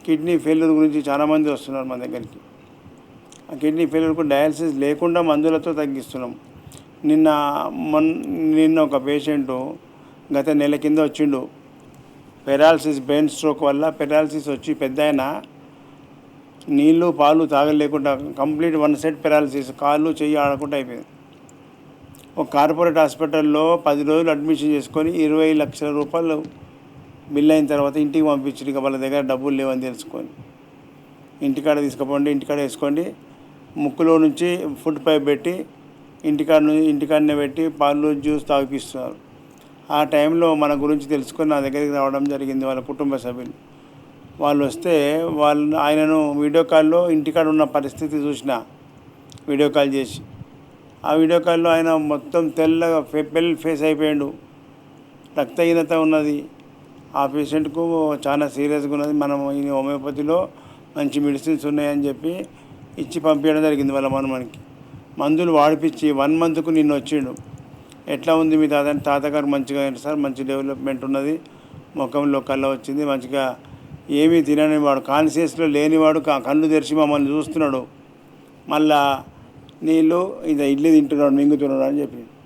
Kidney failure గురించి చాలామంది వస్తున్నారు మన దగ్గరికి. ఆ కిడ్నీ ఫెయిల్యూర్కు డయాలసిస్ లేకుండా మందులతో తగ్గిస్తున్నాం. నిన్న నిన్న ఒక పేషెంటు గత నెల కింద వచ్చిండు. పెరాలసిస్, బ్రెయిన్ స్ట్రోక్ వల్ల పెరాలసిస్ వచ్చి పెద్దాయన నీళ్ళు పాలు తాగలేకుండా కంప్లీట్ వన్ సైడ్ పెరాలసిస్, కాళ్ళు చెయ్యి ఆడకుండా అయిపోయింది. ఒక కార్పొరేట్ హాస్పిటల్లో 10 రోజులు అడ్మిషన్ చేసుకొని 20 లక్షల రూపాయలు బిల్ అయిన తర్వాత ఇంటికి పంపించారు. ఇక వాళ్ళ దగ్గర డబ్బులు లేవని తెలుసుకొని, ఇంటికాడ తీసుకుపోండి, ఇంటికాడ వేసుకోండి, ముక్కులో నుంచి ఫుడ్ పైప్ పెట్టి ఇంటికాడనే పెట్టి పాలు జ్యూస్ తాగిపిస్తున్నారు. ఆ టైంలో మన గురించి తెలుసుకొని నా దగ్గరికి రావడం జరిగింది వాళ్ళ కుటుంబ సభ్యులు. వాళ్ళు వస్తే ఆయనను వీడియో కాల్లో ఇంటికాడ ఉన్న పరిస్థితి చూసిన, వీడియో కాల్ చేసి, ఆ వీడియో కాల్లో ఆయన మొత్తం తెల్లగా పెల్ ఫేస్ అయిపోయాడు. రక్తహీనత ఉన్నది. ఆ పేషెంట్కు చాలా సీరియస్గా ఉన్నది. మనం ఈ హోమియోపతిలో మంచి మెడిసిన్స్ ఉన్నాయని చెప్పి ఇచ్చి పంపించడం జరిగింది వాళ్ళ మనమనికి. మందులు వాడిపించి 1 మంత్కు నిన్న వచ్చిండు. ఎట్లా ఉంది మీ తాతగారు? మంచిగా అయింది సార్, మంచి డెవలప్మెంట్ ఉన్నది, ముఖంలో కళ్ళ వచ్చింది, మంచిగా ఏమీ తిననివాడు, కాన్షియస్లో లేనివాడు కళ్ళు తెరిచి మమ్మల్ని చూస్తున్నాడు, మళ్ళా నీళ్ళు ఇడ్లీ తింటున్నాడు, మింగుతున్నాడు అని చెప్పి.